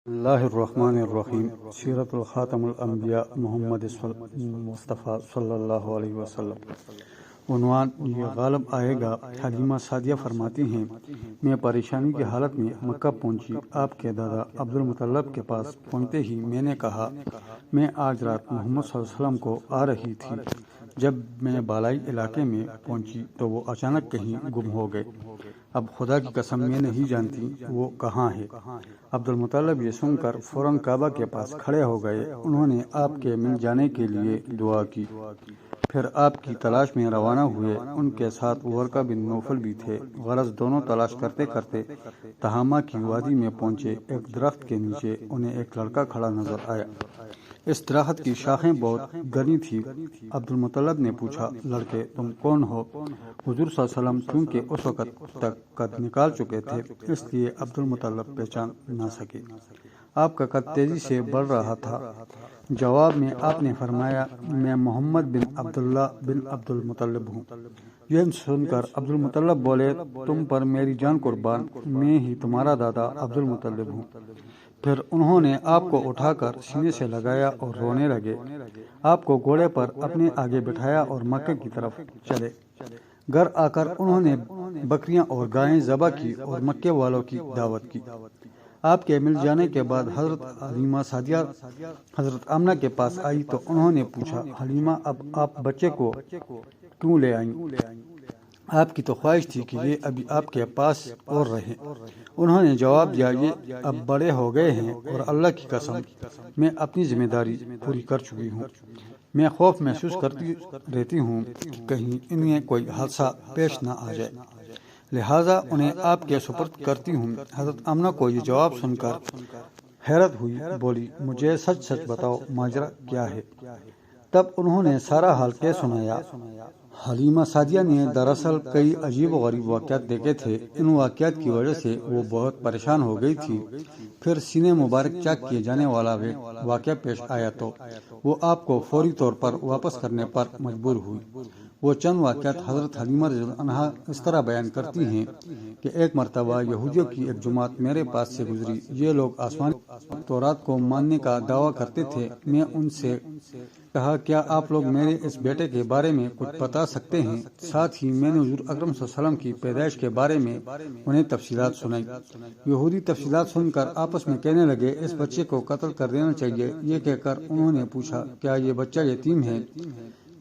اللہ الرحمن الرحیم۔ سیرت الخاتم الانبیاء محمد مصطفیٰ صلی اللہ علیہ وسلم۔ عنوان یہ غالب آئے گا۔ حلیمہ سعدیہ فرماتی ہیں، میں پریشانی کی حالت میں مکہ پہنچی۔ آپ کے دادا عبد المطلب کے پاس پہنچتے ہی میں نے کہا، میں آج رات محمد صلی اللہ علیہ وسلم کو آ رہی تھی۔ جب میں بالائی علاقے میں پہنچی تو وہ اچانک کہیں گم ہو گئے۔ اب خدا کی قسم میں نہیں جانتی وہ کہاں ہے۔ عبد المطلب یہ سن کر فوراً کعبہ کے پاس کھڑے ہو گئے۔ انہوں نے آپ کے مل جانے کے لیے دعا کی، پھر آپ کی تلاش میں روانہ ہوئے۔ ان کے ساتھ ورقہ بن نوفل بھی تھے۔ غرض دونوں تلاش کرتے کرتے تہامہ کی وادی میں پہنچے۔ ایک درخت کے نیچے انہیں ایک لڑکا کھڑا نظر آیا۔ اس درخت کی شاخیں بہت گھنی تھیں۔ عبد المطلب نے پوچھا، لڑکے تم کون ہو؟ حضور صلی اللہ علیہ وسلم چونکہ اس وقت تک قد نکال چکے تھے، اس لیے عبد المطلب پہچان نہ سکے۔ آپ کا قد تیزی سے بڑھ رہا تھا۔ جواب میں آپ نے فرمایا، میں محمد بن عبداللہ بن عبد المطلب ہوں۔ یہ سن کر عبد المطلب بولے، تم پر میری جان قربان، میں ہی تمہارا دادا عبد المطلب ہوں۔ پھر انہوں نے آپ کو اٹھا کر سینے سے لگایا اور رونے لگے۔ آپ کو گھوڑے پر اپنے آگے بٹھایا اور مکہ کی طرف چلے۔ گھر آ کر انہوں نے بکریاں اور گائیں ذبح کی اور مکے والوں کی دعوت کی۔ آپ کے مل جانے کے بعد حضرت حلیمہ سعدیہ حضرت آمنہ کے پاس آئی تو انہوں نے پوچھا، حلیمہ اب آپ بچے کو کیوں لے آئیں؟ آپ کی تو خواہش تھی کہ یہ ابھی آپ کے پاس اور رہے۔ انہوں نے جواب دیا، یہ اب بڑے ہو گئے ہیں اور اللہ کی قسم میں اپنی ذمہ داری پوری کر چکی ہوں۔ میں خوف محسوس کرتی رہتی ہوں کہ کہیں انہیں کوئی حادثہ پیش نہ آ جائے، لہٰذا انہیں آپ کے سپرد کرتی ہوں۔ حضرت آمنہ کو یہ جواب سن کر حیرت ہوئی، بولی، مجھے سچ سچ بتاؤ ماجرا کیا ہے؟ تب انہوں نے سارا حال کہہ سنایا۔ حلیمہ سعدیہ نے دراصل کئی عجیب و غریب واقعات دیکھے تھے۔ ان واقعات کی وجہ سے وہ بہت پریشان ہو گئی تھی۔ پھر سینے مبارک چاک کیے جانے والا واقعہ پیش آیا تو وہ آپ کو فوری طور پر واپس کرنے پر مجبور ہوئی۔ وہ چند واقعات حضرت حلیمہ رضی اللہ عنہا اس طرح بیان کرتی ہیں کہ ایک مرتبہ یہودیوں کی ایک جماعت میرے پاس سے گزری۔ یہ لوگ آسمانی تورات کو ماننے کا دعویٰ کرتے تھے۔ میں ان سے کہا، کیا آپ لوگ میرے اس بیٹے کے بارے میں کچھ بتا سکتے ہیں؟ ساتھ ہی میں نے حضور اکرم صلی اللہ علیہ وسلم کی پیدائش کے بارے میں انہیں تفصیلات سنائی۔ یہودی تفصیلات سن کر آپس میں کہنے لگے، اس بچے کو قتل کر دینا چاہیے۔ یہ کہہ کر انہوں نے پوچھا، کیا یہ بچہ یتیم ہے؟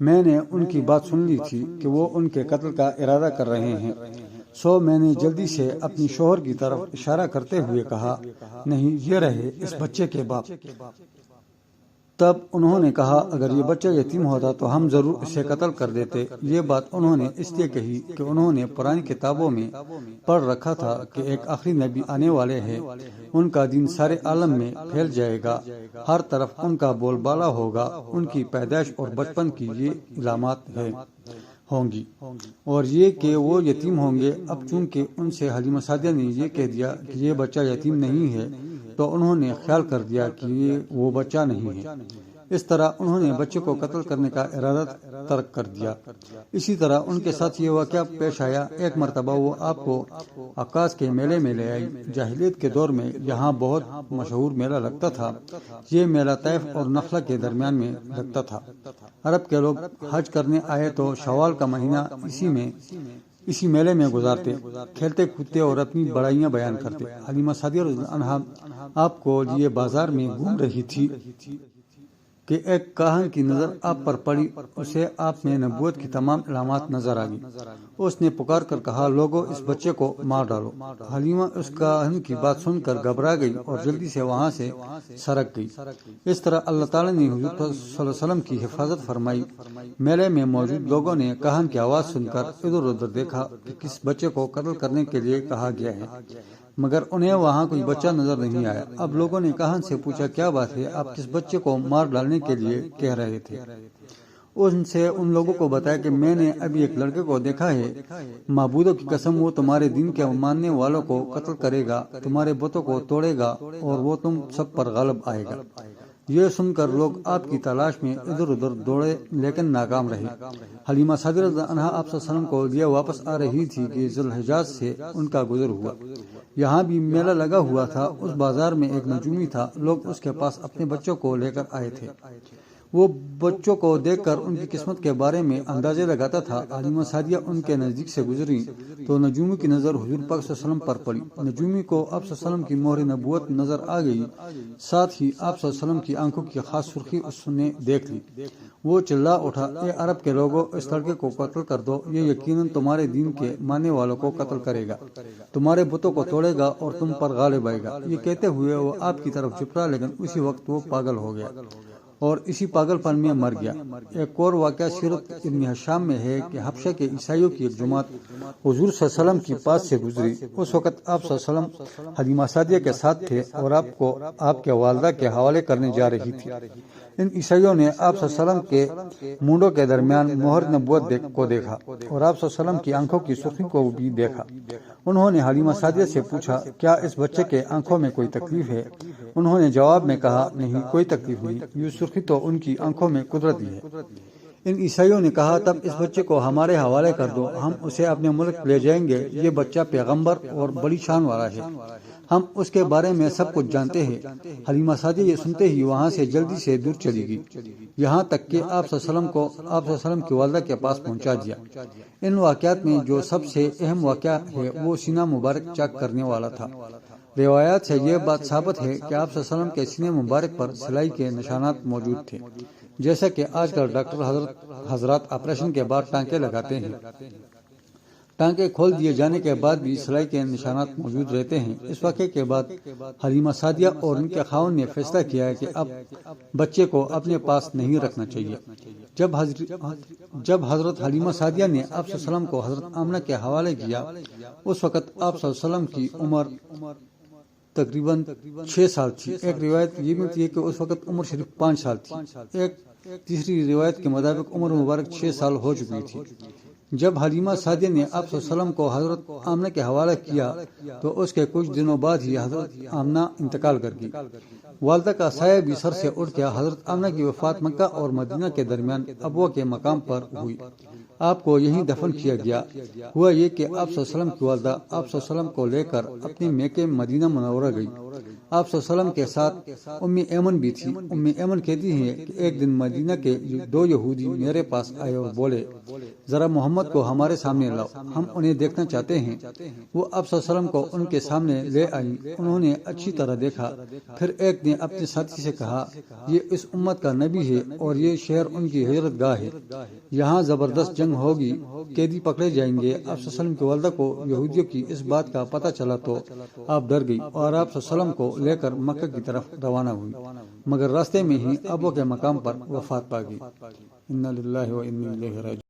میں نے ان کی بات سن لی تھی کہ وہ ان کے قتل کا ارادہ کر رہے ہیں، سو میں نے جلدی سے اپنی شوہر کی طرف اشارہ کرتے ہوئے کہا، نہیں، یہ رہے اس بچے کے باپ۔ تب انہوں نے کہا، اگر یہ بچہ یتیم ہوتا تو ہم ضرور اسے قتل کر دیتے۔ یہ بات انہوں نے اس لیے کہی کہ انہوں نے پرانی کتابوں میں پڑھ رکھا تھا کہ ایک آخری نبی آنے والے ہیں، ان کا دین سارے عالم میں پھیل جائے گا، ہر طرف ان کا بول بالا ہوگا، ان کی پیدائش اور بچپن کی یہ علامات ہوں گی اور یہ کہ وہ یتیم ہوں گے۔ اب چونکہ ان سے حلیمہ سعدیہ نے یہ کہہ دیا کہ یہ بچہ یتیم نہیں ہے تو انہوں نے خیال کر دیا کہ یہ وہ بچہ نہیں ہے۔ اس طرح انہوں نے بچے کو قتل کرنے کا ارادہ ترک کر دیا۔ اسی طرح ان کے ساتھ یہ واقعہ پیش آیا۔ ایک مرتبہ وہ آپ کو عکاظ کے میلے میں لے آئی۔ جاہلیت کے دور میں یہاں بہت مشہور میلہ لگتا تھا۔ یہ میلہ طائف اور نخلہ کے درمیان میں لگتا تھا۔ عرب کے لوگ حج کرنے آئے تو شوال کا مہینہ اسی میلے میں گزارتے، کھیلتے کودتے اور اپنی بڑائیاں بیان کرتے۔ حلیمہ سعدیہ رضی اللہ عنہا آپ کو لیے بازار میں گھوم رہی تھی کہ ایک کاہن کی نظر آپ پر پڑی۔ اسے آپ میں نبوت کی تمام علامات نظر آگئی۔ اس نے پکار کر کہا، لوگوں اس بچے کو مار ڈالو۔ حلیمہ اس کاہن کی بات سن کر گھبرا گئی اور جلدی سے وہاں سے سرک گئی۔ اس طرح اللہ تعالیٰ نے حضور صلی اللہ علیہ وسلم کی حفاظت فرمائی۔ میلے میں موجود لوگوں نے کاہن کی آواز سن کر ادھر ادھر دیکھا کہ کس بچے کو قتل کرنے کے لیے کہا گیا ہے، مگر انہیں وہاں کوئی بچہ نظر نہیں آیا۔ اب لوگوں نے کاہن سے پوچھا، کیا بات ہے، آپ کس بچے کو مار ڈالنے کے لیے کہہ رہے تھے؟ ان لوگوں کو بتایا کہ میں نے ابھی ایک لڑکے کو دیکھا ہے، معبودوں کی قسم وہ تمہارے دین کے ماننے والوں کو قتل کرے گا، تمہارے بتوں کو توڑے گا اور وہ تم سب پر غالب آئے گا۔ یہ سن کر لوگ آپ کی تلاش میں ادھر ادھر دوڑے لیکن ناکام رہے۔ حلیمہ سعدیہ رضی اللہ عنہا آپ صلی اللہ علیہ وسلم کو لیے واپس آ رہی تھی کہ ذوالحجاز سے ان کا گزر ہوا۔ یہاں بھی میلہ لگا ہوا تھا۔ اس بازار میں ایک نجومی تھا، لوگ اس کے پاس اپنے بچوں کو لے کر آئے تھے۔ وہ بچوں کو دیکھ کر ان کی قسمت کے بارے میں اندازے لگاتا تھا۔ حلیمہ سعدیہ ان کے نزدیک سے گزری تو نجومی کی نظر حضور پاک صلی اللہ علیہ وسلم پر پڑی۔ نجومی کو آپ صلی اللہ علیہ وسلم کی مہر نبوت نظر آ گئی، ساتھ ہی آپ صلی اللہ علیہ وسلم کی آنکھوں کی خاص سرخی اس نے دیکھ لی۔ وہ چلا اٹھا، اے عرب کے لوگوں، اس لڑکے کو قتل کر دو، یہ یقیناً تمہارے دین کے ماننے والوں کو قتل کرے گا، تمہارے بتوں کو توڑے گا اور تم پر غالب آئے گا۔ یہ کہتے ہوئے وہ آپ کی طرف جھکا، لیکن اسی وقت وہ پاگل ہو گیا اور اسی پاگل پن میں مر گیا۔ ایک اور واقعہ سیرت ابن ہشام میں ہے کہ حبشہ کے عیسائیوں کی ایک جماعت حضور صلی اللہ علیہ وسلم کی پاس سے گزری۔ اس وقت آپ صلی اللہ علیہ وسلم حلیمہ سعدیہ کے ساتھ تھے اور آپ کو آپ کے والدہ کے حوالے کرنے جا رہی تھی۔ ان عیسائیوں نے آپ صلی اللہ علیہ وسلم کے مونڈوں کے درمیان مہر نبوت کو دیکھا اور آپ صلی اللہ علیہ وسلم کی آنکھوں کی سرخی کو بھی دیکھا۔ انہوں نے حلیمہ سعدیہ سے پوچھا، کیا اس بچے کے آنکھوں میں کوئی تکلیف ہے؟ انہوں نے جواب میں کہا، نہیں، کوئی تکلیف نہیں، یہ سرخی تو ان کی آنکھوں میں قدرتی ہے۔ ان عیسائیوں نے کہا، تب اس بچے کو ہمارے حوالے کر دو، ہم اسے اپنے ملک لے جائیں گے۔ یہ بچہ پیغمبر اور بڑی شان والا ہے، ہم اس کے بارے میں سب کچھ جانتے ہیں۔ حلیمہ سعدیہ یہ سنتے ہی وہاں سے جلدی سے دور چلی گئی، یہاں تک کہ آپ صلی اللہ علیہ وسلم کی والدہ کے پاس پہنچا دیا۔ ان واقعات میں جو سب سے اہم واقعہ ہے وہ سینہ مبارک چاک کرنے والا تھا۔ روایات سے یہ بات ثابت ہے کہ آپ صلی اللہ علیہ وسلم کے سینے مبارک پر سلائی کے نشانات موجود تھے، جیسا کہ آج کل ڈاکٹر حضرات آپریشن کے بعد ٹانکے لگاتے ہیں۔ ٹانکے کھول دیے جانے کے بعد بھی سلائی کے نشانات موجود رہتے ہیں۔ اس واقعے کے بعد حلیمہ سعدیہ اور ان کے خاوند نے فیصلہ کیا ہے کہ اب بچے کو اپنے پاس نہیں رکھنا چاہیے۔ جب حضرت حلیمہ سعدیہ نے آپ صلی اللہ علیہ وسلم کو حضرت آمنہ کے حوالے کیا، اس وقت آپ صلی اللہ علیہ وسلم کی عمر تقریباً 6 سال تھی۔ ایک روایت یہ ملتی ہے کہ اس وقت عمر صرف 5 سال تھی، ایک تیسری روایت کے مطابق عمر مبارک 6 سال ہو چکی تھی۔ جب حلیمہ سعدیہ نے آپ صلی اللہ علیہ وسلم کو حضرت آمنہ کے حوالے کیا تو اس کے کچھ دنوں بعد ہی حضرت آمنہ انتقال کر گئی۔ والدہ کا سایہ بھی سر سے اٹھ گیا۔ حضرت آمنہ کی وفات مکہ اور مدینہ کے درمیان ابوا کے مقام پر ہوئی، آپ کو یہیں دفن کیا گیا۔ ہوا یہ کہ آپ صلی اللہ علیہ وسلم کی والدہ آپ صلی اللہ علیہ وسلم کو لے کر اپنی میکے مدینہ منورہ گئی۔ آپ صلی اللہ علیہ وسلم کے ساتھ ام ایمن بھی تھی۔ ام ایمن کہتی ہیں کہ ایک دن مدینہ کے 2 یہودی میرے پاس آئے اور بولے، ذرا محمد کو ہمارے سامنے لاؤ، ہم انہیں دیکھنا چاہتے ہیں۔ وہ آپ صلی اللہ علیہ وسلم کو ان کے سامنے لے آئیں، انہوں نے اچھی طرح دیکھا۔ پھر ایک نے اپنے ساتھی سے کہا، یہ اس امت کا نبی ہے اور یہ شہر ان کی ہجرت گاہ ہے، یہاں زبردست جنگ ہوگی، قیدی پکڑے جائیں گے۔ آپ صلی اللہ علیہ وسلم کی والدہ کو یہودیوں کی اس بات کا پتہ چلا تو آپ ڈر گئی اور آپ صلی اللہ علیہ وسلم کو لے کر مکہ کی طرف روانہ ہوئی، مگر راستے میں ہی ابوا کے مقام پر وفات پا گئی۔ انا للہ و انا الیہ راجعون۔